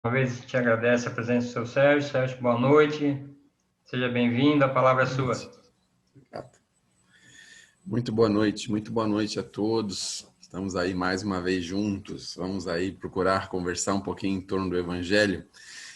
Uma vez te agradece a presença do seu Sérgio. Sérgio, boa noite. Seja bem-vindo, a palavra é sua. Obrigado. Muito boa noite a todos. Estamos aí mais uma vez juntos. Vamos aí procurar conversar um pouquinho em torno do Evangelho.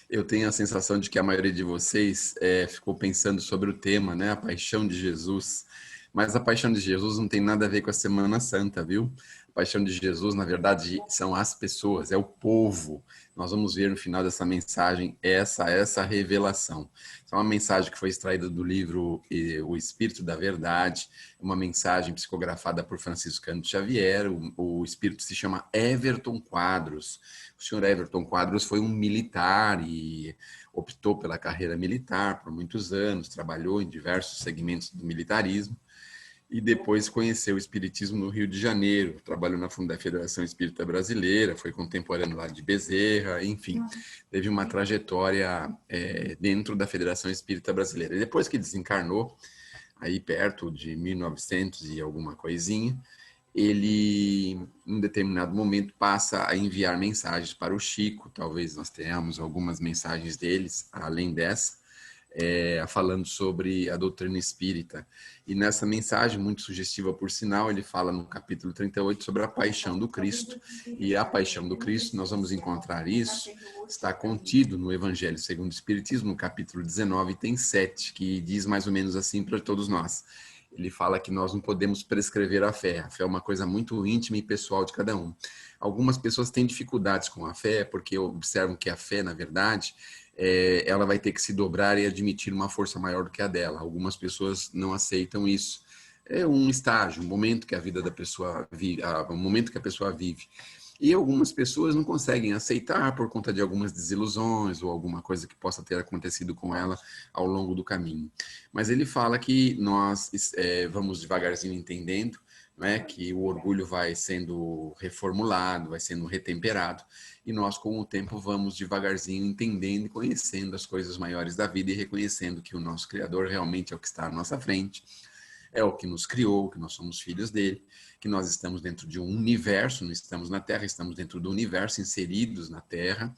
Eu tenho a sensação de que a maioria de vocês ficou pensando sobre o tema, né? A paixão de Jesus. Mas a paixão de Jesus não tem nada a ver com a Semana Santa, viu? A paixão de Jesus, na verdade, são as pessoas, é o povo. Nós vamos ver no final dessa mensagem essa revelação. É uma mensagem que foi extraída do livro O Espírito da Verdade, uma mensagem psicografada por Francisco Cândido Xavier. O espírito se chama Everton Quadros. O senhor Everton Quadros foi um militar e optou pela carreira militar por muitos anos, trabalhou em diversos segmentos do militarismo e depois conheceu o espiritismo no Rio de Janeiro, trabalhou na Federação Espírita Brasileira, foi contemporâneo lá de Bezerra, enfim, teve uma trajetória dentro da Federação Espírita Brasileira. E depois que desencarnou, aí perto de 1900 e alguma coisinha, ele, em determinado momento, passa a enviar mensagens para o Chico, talvez nós tenhamos algumas mensagens deles, além dessa, falando sobre a doutrina espírita. E nessa mensagem, muito sugestiva por sinal, ele fala no capítulo 38 sobre a paixão do Cristo. E a paixão do Cristo, nós vamos encontrar isso, está contido no Evangelho segundo o Espiritismo, no capítulo 19, tem 7, que diz mais ou menos assim para todos nós. Ele fala que nós não podemos prescrever a fé. A fé é uma coisa muito íntima e pessoal de cada um. Algumas pessoas têm dificuldades com a fé porque observam que a fé, na verdade, ela vai ter que se dobrar e admitir uma força maior do que a dela. Algumas pessoas não aceitam isso. É um estágio, um momento que a vida da pessoa vive, um momento que a pessoa vive. E algumas pessoas não conseguem aceitar por conta de algumas desilusões ou alguma coisa que possa ter acontecido com ela ao longo do caminho. Mas ele fala que nós vamos devagarzinho entendendo, né, que o orgulho vai sendo reformulado, vai sendo retemperado, e nós, com o tempo, vamos devagarzinho entendendo e conhecendo as coisas maiores da vida e reconhecendo que o nosso Criador realmente é o que está à nossa frente, é o que nos criou, que nós somos filhos dele, que nós estamos dentro de um universo, não estamos na Terra, estamos dentro do universo, inseridos na Terra,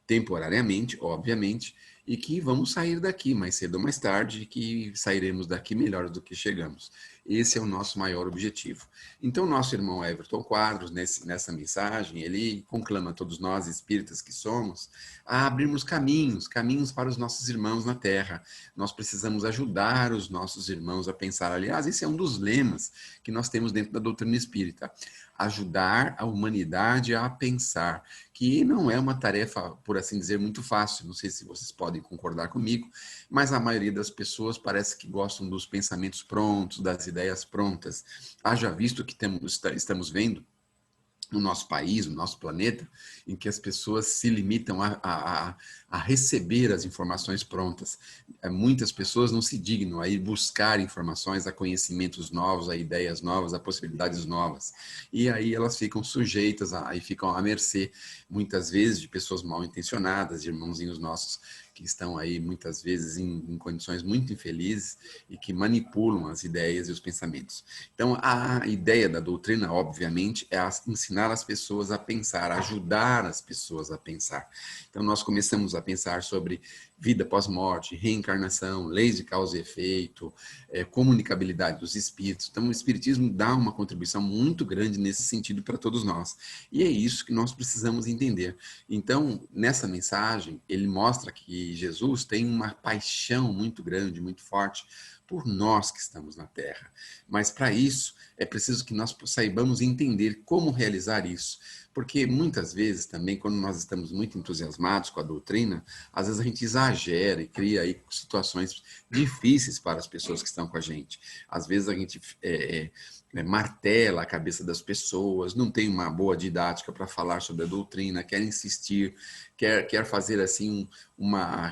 temporariamente, obviamente, e que vamos sair daqui mais cedo ou mais tarde, e que sairemos daqui melhor do que chegamos. Esse é o nosso maior objetivo. Então, nosso irmão Everton Quadros, nessa mensagem, ele conclama a todos nós, espíritas que somos, a abrirmos caminhos para os nossos irmãos na Terra. Nós precisamos ajudar os nossos irmãos a pensar. Aliás, esse é um dos lemas que nós temos dentro da doutrina espírita. Ajudar a humanidade a pensar, que não é uma tarefa, por assim dizer, muito fácil. Não sei se vocês podem concordar comigo, mas a maioria das pessoas parece que gostam dos pensamentos prontos, das ideias prontas. Haja visto que estamos vendo no nosso país, no nosso planeta, em que as pessoas se limitam a receber as informações prontas. Muitas pessoas não se dignam a ir buscar informações, a conhecimentos novos, a ideias novas, a possibilidades novas. E aí elas ficam sujeitas, aí ficam à mercê, muitas vezes, de pessoas mal intencionadas, de irmãozinhos nossos que estão aí muitas vezes em condições muito infelizes e que manipulam as ideias e os pensamentos. Então, a ideia da doutrina, obviamente, é ensinar as pessoas a pensar, ajudar as pessoas a pensar. Então, nós começamos a pensar sobre vida pós-morte, reencarnação, leis de causa e efeito, comunicabilidade dos espíritos. Então, o Espiritismo dá uma contribuição muito grande nesse sentido para todos nós. E é isso que nós precisamos entender. Então, nessa mensagem, ele mostra que Jesus tem uma paixão muito grande, muito forte, por nós que estamos na Terra. Mas para isso, é preciso que nós saibamos entender como realizar isso. Porque muitas vezes também, quando nós estamos muito entusiasmados com a doutrina, às vezes a gente exagera e cria aí situações difíceis para as pessoas que estão com a gente. Às vezes a gente martela a cabeça das pessoas, não tem uma boa didática para falar sobre a doutrina, quer insistir, quer fazer assim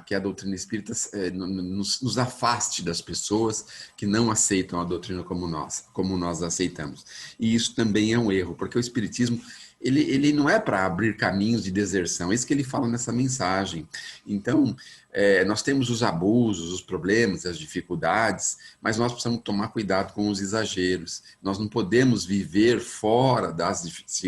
que a doutrina espírita nos afaste das pessoas que não aceitam a doutrina como nós aceitamos. E isso também é um erro, porque o espiritismo ele não é para abrir caminhos de deserção, é isso que ele fala nessa mensagem. Então, nós temos os abusos, os problemas, as dificuldades, mas nós precisamos tomar cuidado com os exageros. Nós não podemos viver fora das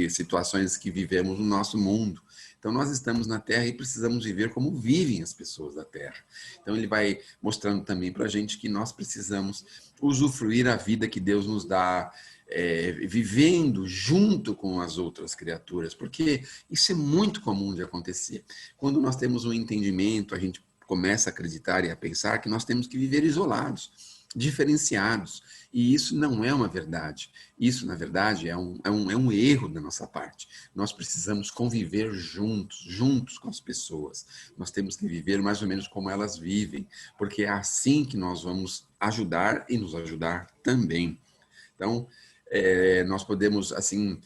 situações que vivemos no nosso mundo. Então, nós estamos na Terra e precisamos viver como vivem as pessoas da Terra. Então, ele vai mostrando também para a gente que nós precisamos usufruir a vida que Deus nos dá, vivendo junto com as outras criaturas, porque isso é muito comum de acontecer. Quando nós temos um entendimento, a gente começa a acreditar e a pensar que nós temos que viver isolados, diferenciados, e isso não é uma verdade. Isso, na verdade, é um erro da nossa parte. Nós precisamos conviver juntos com as pessoas. Nós temos que viver mais ou menos como elas vivem, porque é assim que nós vamos ajudar e nos ajudar também. Então, nós podemos, assim,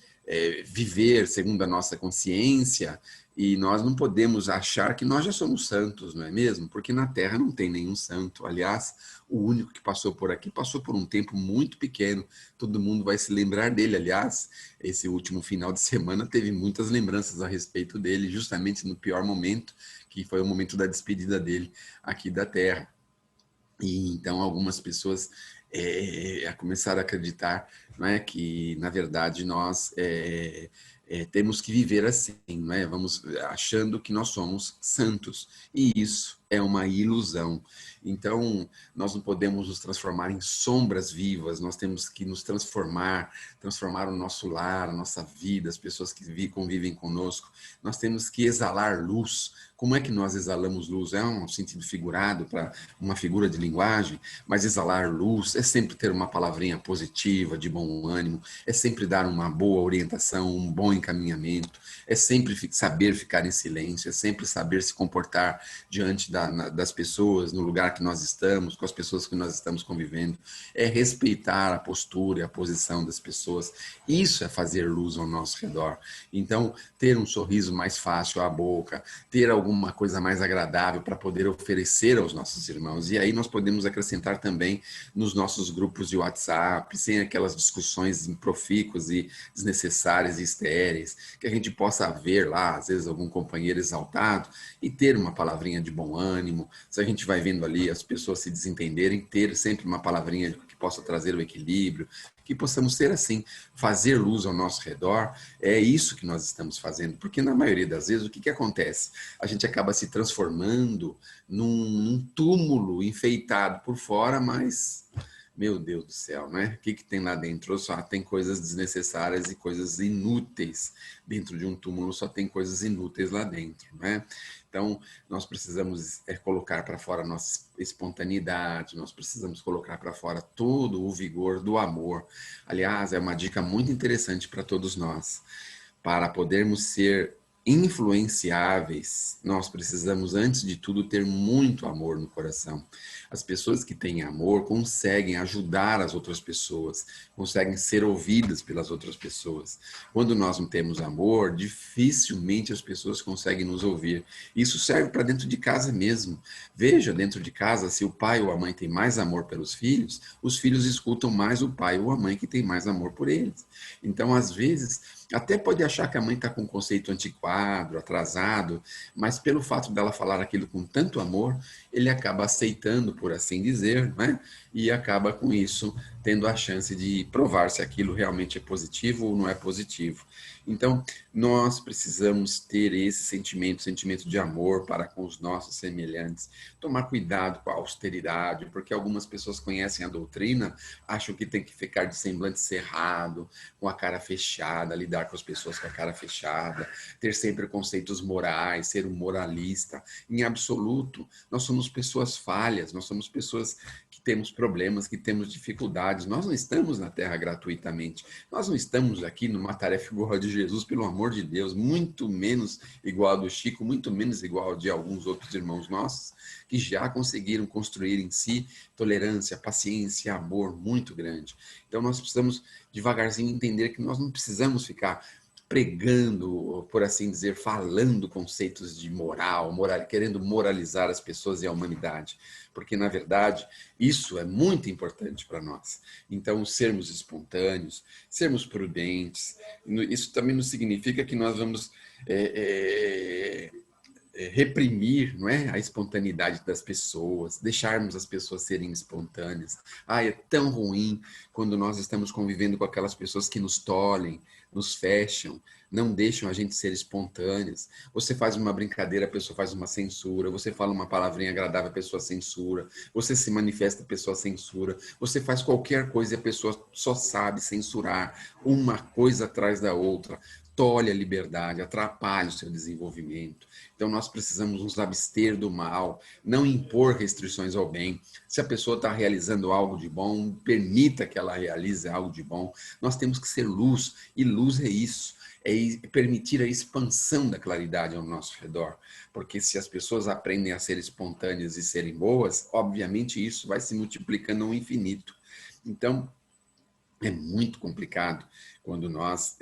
viver segundo a nossa consciência, e nós não podemos achar que nós já somos santos, não é mesmo? Porque na Terra não tem nenhum santo. Aliás, o único que passou por aqui passou por um tempo muito pequeno. Todo mundo vai se lembrar dele. Aliás, esse último final de semana teve muitas lembranças a respeito dele, justamente no pior momento, que foi o momento da despedida dele aqui da Terra. E então algumas pessoas começaram a acreditar, não é, que, na verdade, nós temos que viver assim, não é? Vamos achando que nós somos santos. E isso é uma ilusão. Então, nós não podemos nos transformar em sombras vivas, nós temos que nos transformar o nosso lar, a nossa vida, as pessoas que convivem conosco. Nós temos que exalar luz. Como é que nós exalamos luz? É um sentido figurado para uma figura de linguagem, mas exalar luz é sempre ter uma palavrinha positiva, de bom ânimo, é sempre dar uma boa orientação, um bom encaminhamento, é sempre saber ficar em silêncio, é sempre saber se comportar diante das pessoas, no lugar que nós estamos, com as pessoas que nós estamos convivendo, é respeitar a postura e a posição das pessoas. Isso é fazer luz ao nosso redor. Então, ter um sorriso mais fácil à boca, ter alguma coisa mais agradável para poder oferecer aos nossos irmãos. E aí nós podemos acrescentar também nos nossos grupos de WhatsApp, sem aquelas discussões improfícuas e desnecessárias e estéreis, que a gente possa ver lá, às vezes, algum companheiro exaltado e ter uma palavrinha de bom ânimo. Se a gente vai vendo ali as pessoas se desentenderem, ter sempre uma palavrinha que possa trazer o equilíbrio, que possamos ser assim, fazer luz ao nosso redor. É isso que nós estamos fazendo, porque na maioria das vezes o que acontece? A gente acaba se transformando num túmulo enfeitado por fora, mas, meu Deus do céu, né? O que tem lá dentro? Só tem coisas desnecessárias e coisas inúteis. Dentro de um túmulo só tem coisas inúteis lá dentro, né? Então, nós precisamos colocar para fora a nossa espontaneidade, nós precisamos colocar para fora todo o vigor do amor. Aliás, é uma dica muito interessante para todos nós. Para podermos ser influenciáveis, nós precisamos, antes de tudo, ter muito amor no coração. As pessoas que têm amor conseguem ajudar as outras pessoas, conseguem ser ouvidas pelas outras pessoas. Quando nós não temos amor, dificilmente as pessoas conseguem nos ouvir. Isso serve para dentro de casa mesmo. Veja, dentro de casa, se o pai ou a mãe tem mais amor pelos filhos, os filhos escutam mais o pai ou a mãe que tem mais amor por eles. Então, às vezes, até pode achar que a mãe está com um conceito antiquado, atrasado, mas pelo fato dela falar aquilo com tanto amor, ele acaba aceitando, por assim dizer, né? E acaba com isso tendo a chance de provar se aquilo realmente é positivo ou não é positivo. Então, nós precisamos ter esse sentimento de amor para com os nossos semelhantes, tomar cuidado com a austeridade, porque algumas pessoas conhecem a doutrina, acham que tem que ficar de semblante cerrado, com a cara fechada, lidar com as pessoas com a cara fechada, ter sempre conceitos morais, ser um moralista. Em absoluto, nós somos pessoas falhas, nós somos pessoas que temos problemas, que temos dificuldades. Nós não estamos na Terra gratuitamente. Nós não estamos aqui numa tarefa igual a de Jesus, pelo amor de Deus, muito menos igual a do Chico, muito menos igual a de alguns outros irmãos nossos, que já conseguiram construir em si tolerância, paciência, amor muito grande. Então nós precisamos devagarzinho entender que nós não precisamos ficar pregando, por assim dizer, falando conceitos de moral, querendo moralizar as pessoas e a humanidade, porque na verdade isso é muito importante para nós. Então, sermos espontâneos, sermos prudentes, isso também não significa que nós vamos reprimir, não é, a espontaneidade das pessoas, deixarmos as pessoas serem espontâneas. É tão ruim quando nós estamos convivendo com aquelas pessoas que nos tolhem, nos fecham, não deixam a gente ser espontâneos. Você faz uma brincadeira, a pessoa faz uma censura. Você fala uma palavrinha agradável, a pessoa censura. Você se manifesta, a pessoa censura. Você faz qualquer coisa e a pessoa só sabe censurar uma coisa atrás da outra. Tolhe a liberdade, atrapalha o seu desenvolvimento. Então, nós precisamos nos abster do mal, não impor restrições ao bem. Se a pessoa está realizando algo de bom, permita que ela realize algo de bom. Nós temos que ser luz, e luz é isso, é permitir a expansão da claridade ao nosso redor. Porque se as pessoas aprendem a ser espontâneas e serem boas, obviamente isso vai se multiplicando ao infinito. Então, é muito complicado quando nós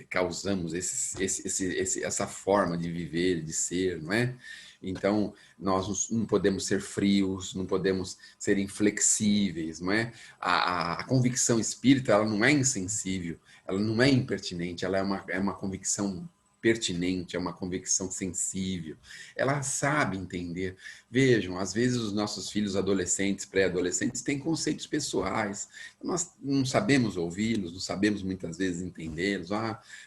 causamos essa forma de viver, de ser, não é? Então, nós não podemos ser frios, não podemos ser inflexíveis, não é? A convicção espírita, ela não é insensível, ela não é impertinente, ela é uma convicção pertinente, é uma convicção sensível. Ela sabe entender. Vejam, às vezes os nossos filhos adolescentes, pré-adolescentes, têm conceitos pessoais. Nós não sabemos ouvi-los, não sabemos muitas vezes entendê-los.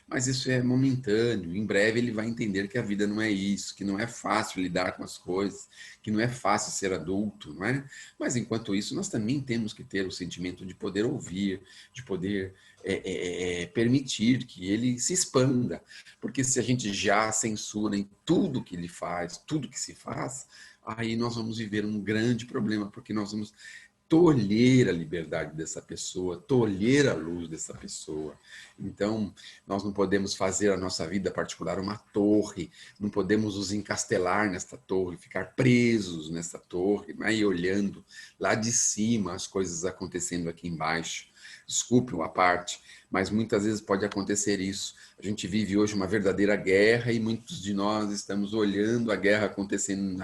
Mas isso é momentâneo. Em breve ele vai entender que a vida não é isso, que não é fácil lidar com as coisas, que não é fácil ser adulto, não é? Mas enquanto isso, nós também temos que ter o sentimento de poder ouvir, de poder permitir que ele se expanda, porque se a gente já censura em tudo que ele faz, tudo que se faz, aí nós vamos viver um grande problema, porque nós vamos tolher a liberdade dessa pessoa, tolher a luz dessa pessoa. Então, nós não podemos fazer a nossa vida particular uma torre, não podemos nos encastelar nesta torre, ficar presos nessa torre, né, e olhando lá de cima as coisas acontecendo aqui embaixo. Desculpe a parte, mas muitas vezes pode acontecer isso. A gente vive hoje uma verdadeira guerra e muitos de nós estamos olhando a guerra acontecendo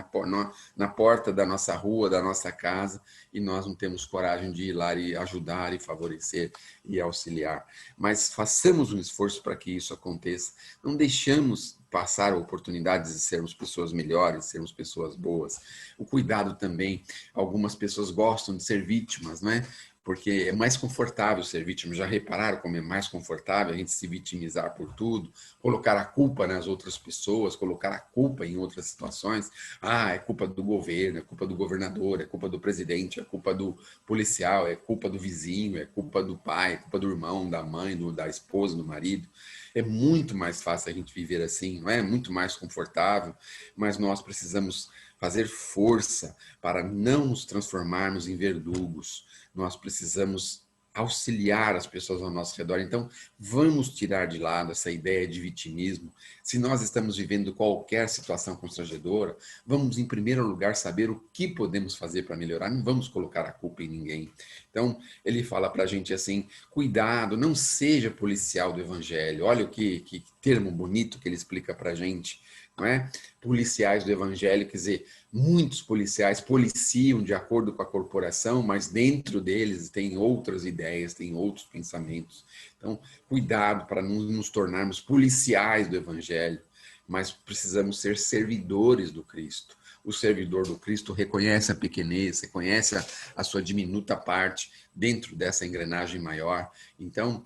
na porta da nossa rua, da nossa casa, e nós não temos coragem de ir lá e ajudar e favorecer e auxiliar. Mas façamos um esforço para que isso aconteça. Não deixamos passar oportunidades de sermos pessoas melhores, sermos pessoas boas. O cuidado também. Algumas pessoas gostam de ser vítimas, não é? Porque é mais confortável ser vítima. Já repararam como é mais confortável a gente se vitimizar por tudo, colocar a culpa nas outras pessoas, colocar a culpa em outras situações? É culpa do governo, é culpa do governador, é culpa do presidente, é culpa do policial, é culpa do vizinho, é culpa do pai, é culpa do irmão, da mãe, da esposa, do marido. É muito mais fácil a gente viver assim, não é? Muito mais confortável, mas nós precisamos fazer força para não nos transformarmos em verdugos. Nós precisamos auxiliar as pessoas ao nosso redor. Então, vamos tirar de lado essa ideia de vitimismo. Se nós estamos vivendo qualquer situação constrangedora, vamos, em primeiro lugar, saber o que podemos fazer para melhorar. Não vamos colocar a culpa em ninguém. Então, ele fala para a gente assim, cuidado, não seja policial do evangelho. Olha que termo bonito que ele explica para a gente. Não é? Policiais do evangelho, quer dizer, muitos policiais policiam de acordo com a corporação, mas dentro deles tem outras ideias, tem outros pensamentos. Então, cuidado para não nos tornarmos policiais do evangelho, mas precisamos ser servidores do Cristo. O servidor do Cristo reconhece a pequenez, reconhece a sua diminuta parte dentro dessa engrenagem maior. Então,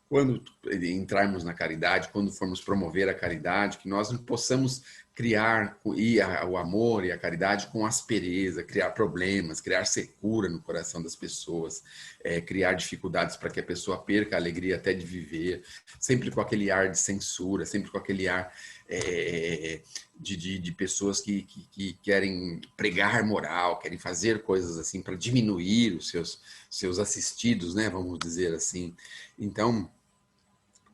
quando entrarmos na caridade, quando formos promover a caridade, que nós não possamos criar o amor e a caridade com aspereza, criar problemas, criar secura no coração das pessoas, criar dificuldades para que a pessoa perca a alegria até de viver, sempre com aquele ar de censura, sempre com aquele ar de pessoas que querem pregar moral, querem fazer coisas assim para diminuir os seus assistidos, né, vamos dizer assim. Então,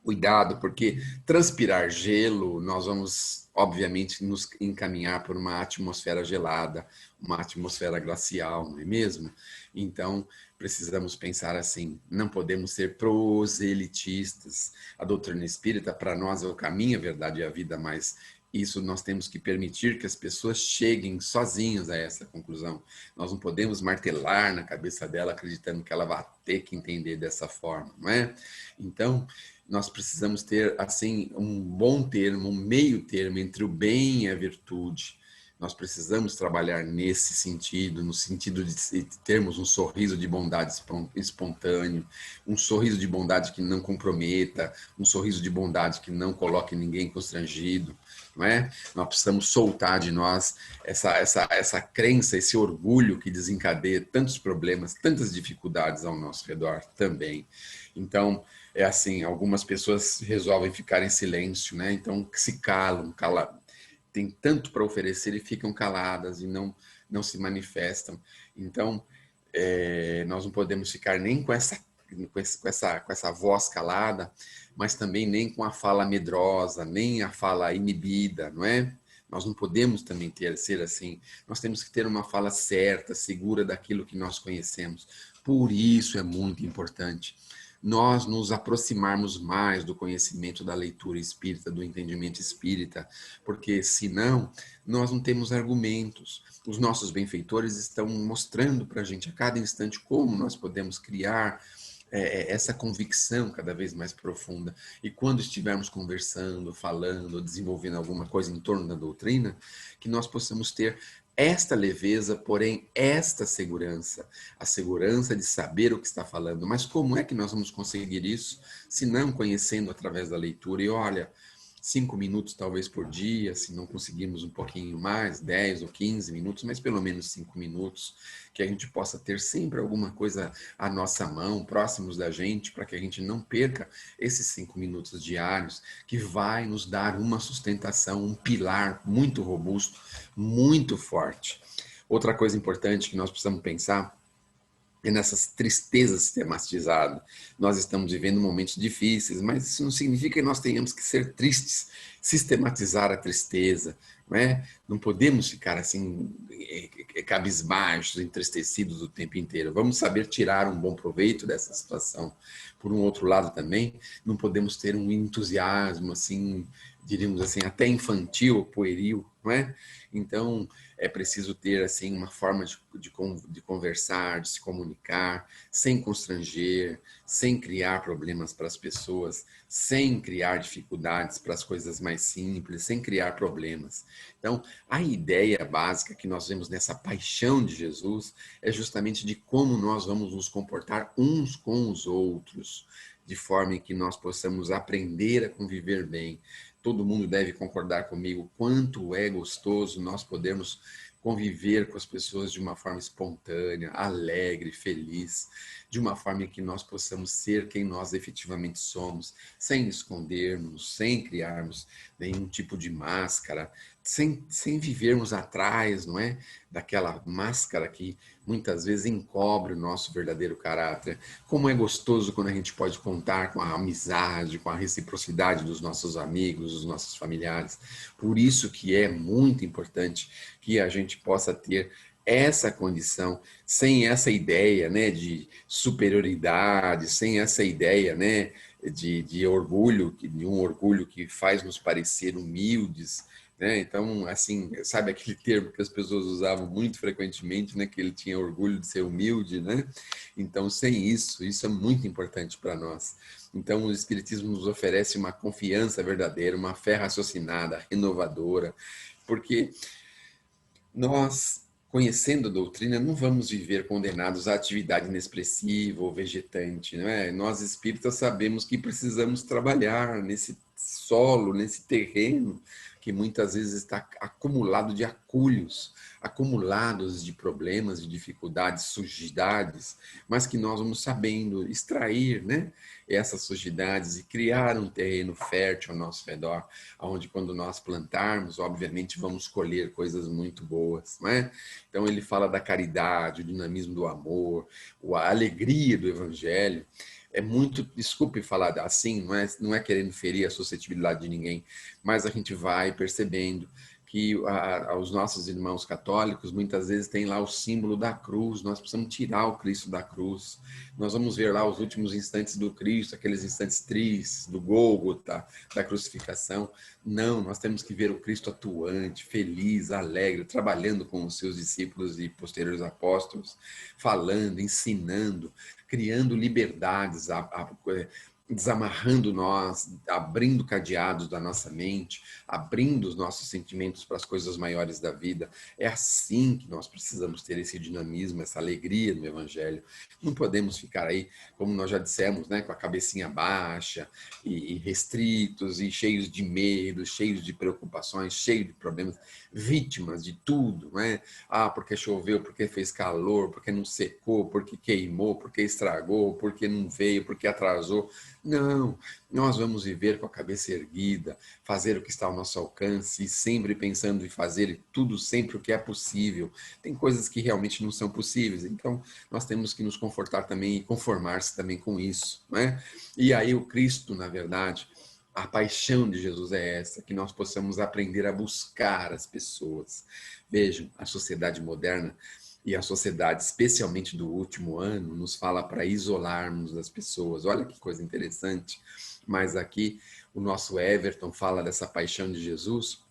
cuidado, porque transpirar gelo, nós vamos, obviamente, nos encaminhar por uma atmosfera gelada, uma atmosfera glacial, não é mesmo? Então, precisamos pensar assim, não podemos ser proselitistas. A doutrina espírita, para nós, é o caminho, a verdade e a vida, mas isso nós temos que permitir que as pessoas cheguem sozinhas a essa conclusão. Nós não podemos martelar na cabeça dela, acreditando que ela vai ter que entender dessa forma, não é? Então, nós precisamos ter, assim, um bom termo, um meio termo entre o bem e a virtude. Nós precisamos trabalhar nesse sentido, no sentido de termos um sorriso de bondade espontâneo, um sorriso de bondade que não comprometa, um sorriso de bondade que não coloque ninguém constrangido, não é? Nós precisamos soltar de nós essa crença, esse orgulho que desencadeia tantos problemas, tantas dificuldades ao nosso redor também. Então, é assim, algumas pessoas resolvem ficar em silêncio, né? Então, se calam, tem tanto para oferecer e ficam caladas e não se manifestam. Então, nós não podemos ficar nem com essa voz calada, mas também nem com a fala medrosa, nem a fala inibida, não é? Nós não podemos também ser assim. Nós temos que ter uma fala certa, segura daquilo que nós conhecemos. Por isso é muito importante nós nos aproximarmos mais do conhecimento da leitura espírita, do entendimento espírita, porque senão nós não temos argumentos. Os nossos benfeitores estão mostrando para a gente a cada instante como nós podemos criar essa convicção cada vez mais profunda. E quando estivermos conversando, falando, desenvolvendo alguma coisa em torno da doutrina, que nós possamos ter esta leveza, porém esta segurança, a segurança de saber o que está falando. Mas como é que nós vamos conseguir isso, se não conhecendo através da leitura? E olha, 5 minutos talvez por dia, se não conseguirmos um pouquinho mais, 10 ou 15 minutos, mas pelo menos 5 minutos, que a gente possa ter sempre alguma coisa à nossa mão, próximos da gente, para que a gente não perca esses 5 minutos diários, que vai nos dar uma sustentação, um pilar muito robusto, muito forte. Outra coisa importante que nós precisamos pensar é nessas tristezas sistematizadas. Nós estamos vivendo momentos difíceis, mas isso não significa que nós tenhamos que ser tristes, sistematizar a tristeza, não é? Não podemos ficar assim, cabisbaixos, entristecidos o tempo inteiro. Vamos saber tirar um bom proveito dessa situação. Por um outro lado também, não podemos ter um entusiasmo assim, diríamos assim, até infantil, pueril, não é? Então, é preciso ter assim uma forma de conversar, de se comunicar, sem constranger, sem criar problemas para as pessoas, sem criar dificuldades para as coisas mais simples, sem criar problemas. Então, a ideia básica que nós vemos nessa paixão de Jesus é justamente de como nós vamos nos comportar uns com os outros, de forma que nós possamos aprender a conviver bem. Todo mundo deve concordar comigo quanto é gostoso nós podermos conviver com as pessoas de uma forma espontânea, alegre, feliz, de uma forma em que nós possamos ser quem nós efetivamente somos, sem escondermos, sem criarmos nenhum tipo de máscara, sem vivermos atrás, não é? Daquela máscara que muitas vezes encobre o nosso verdadeiro caráter. Como é gostoso quando a gente pode contar com a amizade, com a reciprocidade dos nossos amigos, dos nossos familiares. Por isso que é muito importante que a gente possa ter essa condição, sem essa ideia, né, de superioridade, sem essa ideia, né, de orgulho, de um orgulho que faz nos parecer humildes, né? Então, assim, sabe aquele termo que as pessoas usavam muito frequentemente, né, que ele tinha orgulho de ser humilde, né? Então, sem isso é muito importante para nós. Então, o Espiritismo nos oferece uma confiança verdadeira, uma fé raciocinada, renovadora, porque nós, conhecendo a doutrina, não vamos viver condenados à atividade inexpressiva ou vegetante, não é? Nós espíritas sabemos que precisamos trabalhar nesse solo, nesse terreno que muitas vezes está acumulado de acúlios, acumulados de problemas, de dificuldades, sujidades, mas que nós vamos sabendo extrair, né, essas sujidades e criar um terreno fértil ao nosso redor, onde quando nós plantarmos, obviamente vamos colher coisas muito boas, não é? Então ele fala da caridade, o dinamismo do amor, a alegria do evangelho. É muito, desculpe falar assim, não é querendo ferir a suscetibilidade de ninguém, mas a gente vai percebendo que os nossos irmãos católicos muitas vezes têm lá o símbolo da cruz. Nós precisamos tirar o Cristo da cruz. Nós vamos ver lá os últimos instantes do Cristo, aqueles instantes tristes do Gólgota, da crucificação. Não, nós temos que ver o Cristo atuante, feliz, alegre, trabalhando com os seus discípulos e posteriores apóstolos, falando, ensinando, criando liberdades, desamarrando nós, abrindo cadeados da nossa mente, abrindo os nossos sentimentos para as coisas maiores da vida. É assim que nós precisamos ter esse dinamismo, essa alegria no Evangelho. Não podemos ficar aí, como nós já dissemos, né, com a cabecinha baixa e restritos e cheios de medo, cheios de preocupações, cheios de problemas, vítimas de tudo, né? Ah, porque choveu, porque fez calor, porque não secou, porque queimou, porque estragou, porque não veio, porque atrasou. Não, nós vamos viver com a cabeça erguida, fazer o que está ao nosso alcance e sempre pensando em fazer tudo sempre o que é possível. Tem coisas que realmente não são possíveis, então nós temos que nos confortar também e conformar-se também com isso, né? E aí o Cristo, na verdade, a paixão de Jesus é essa, que nós possamos aprender a buscar as pessoas. Vejam, a sociedade moderna e a sociedade, especialmente do último ano, nos fala para isolarmos as pessoas. Olha que coisa interessante. Mas aqui o nosso Everton fala dessa paixão de Jesus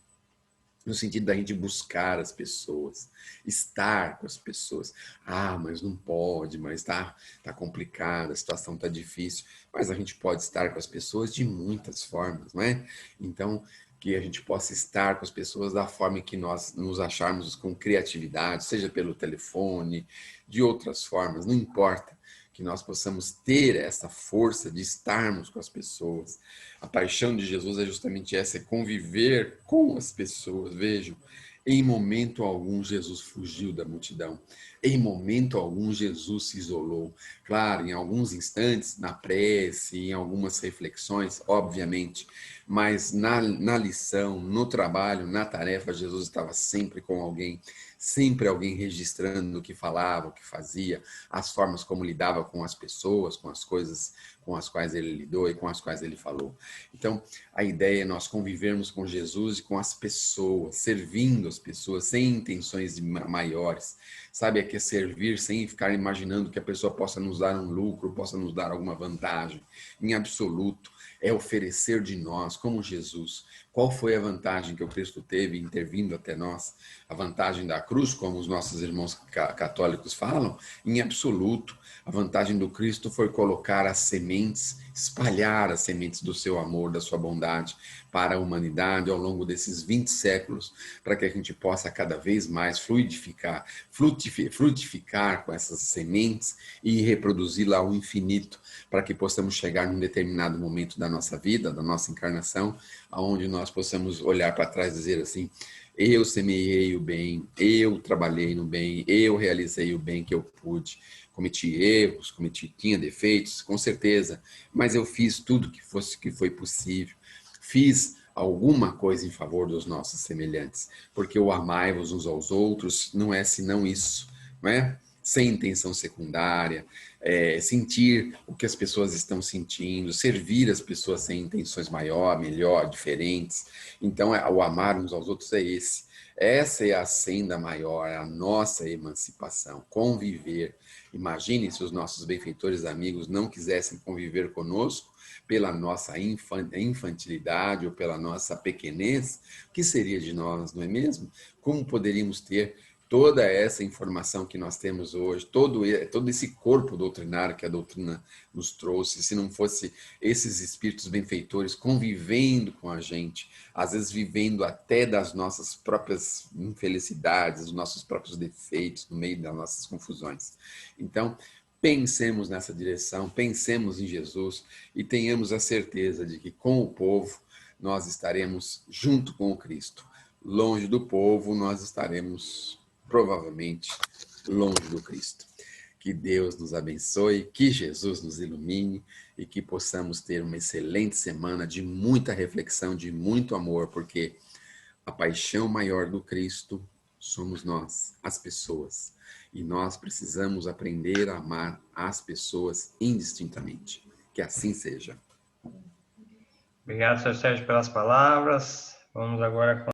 no sentido da gente buscar as pessoas, estar com as pessoas. Ah, mas não pode, mas tá complicado, a situação tá difícil. Mas a gente pode estar com as pessoas de muitas formas, não é? Então, que a gente possa estar com as pessoas da forma que nós nos acharmos com criatividade, seja pelo telefone, de outras formas, não importa, que nós possamos ter essa força de estarmos com as pessoas. A paixão de Jesus é justamente essa, é conviver com as pessoas. Vejam, em momento algum Jesus fugiu da multidão. Em momento algum Jesus se isolou. Claro, em alguns instantes, na prece, em algumas reflexões, obviamente, mas na lição, no trabalho, na tarefa, Jesus estava sempre com alguém, sempre alguém registrando o que falava, o que fazia, as formas como lidava com as pessoas, com as coisas com as quais ele lidou e com as quais ele falou. Então, a ideia é nós convivermos com Jesus e com as pessoas, servindo as pessoas sem intenções maiores. Sabe, é que é servir sem ficar imaginando que a pessoa possa nos dar um lucro, possa nos dar alguma vantagem. Em absoluto, é oferecer de nós, como Jesus. Qual foi a vantagem que o Cristo teve intervindo até nós? A vantagem da cruz, como os nossos irmãos católicos falam? Em absoluto. A vantagem do Cristo foi colocar as sementes, espalhar as sementes do seu amor, da sua bondade para a humanidade ao longo desses 20 séculos, para que a gente possa cada vez mais frutificar com essas sementes e reproduzi-la ao infinito, para que possamos chegar num determinado momento da nossa vida, da nossa encarnação, aonde nós possamos olhar para trás e dizer assim: eu semeei o bem, eu trabalhei no bem, eu realizei o bem que eu pude. Cometi erros, tinha defeitos, com certeza, mas eu fiz tudo que foi possível. Fiz alguma coisa em favor dos nossos semelhantes, porque o amai-vos uns aos outros não é senão isso, não é? Sem intenção secundária, sentir o que as pessoas estão sentindo, servir as pessoas sem intenções maior, melhor, diferentes. Então, o amar uns aos outros é esse. Essa é a senda maior, a nossa emancipação, conviver. Imagine se os nossos benfeitores amigos não quisessem conviver conosco pela nossa infantilidade ou pela nossa pequenez, o que seria de nós, não é mesmo? Como poderíamos ter toda essa informação que nós temos hoje, todo esse corpo doutrinário que a doutrina nos trouxe, se não fosse esses espíritos benfeitores convivendo com a gente, às vezes vivendo até das nossas próprias infelicidades, dos nossos próprios defeitos, no meio das nossas confusões. Então, pensemos nessa direção, pensemos em Jesus e tenhamos a certeza de que com o povo nós estaremos junto com o Cristo. Longe do povo nós estaremos provavelmente longe do Cristo. Que Deus nos abençoe, que Jesus nos ilumine e que possamos ter uma excelente semana de muita reflexão, de muito amor, porque a paixão maior do Cristo somos nós, as pessoas. E nós precisamos aprender a amar as pessoas indistintamente. Que assim seja. Obrigado, Sr. Sérgio, pelas palavras. Vamos agora com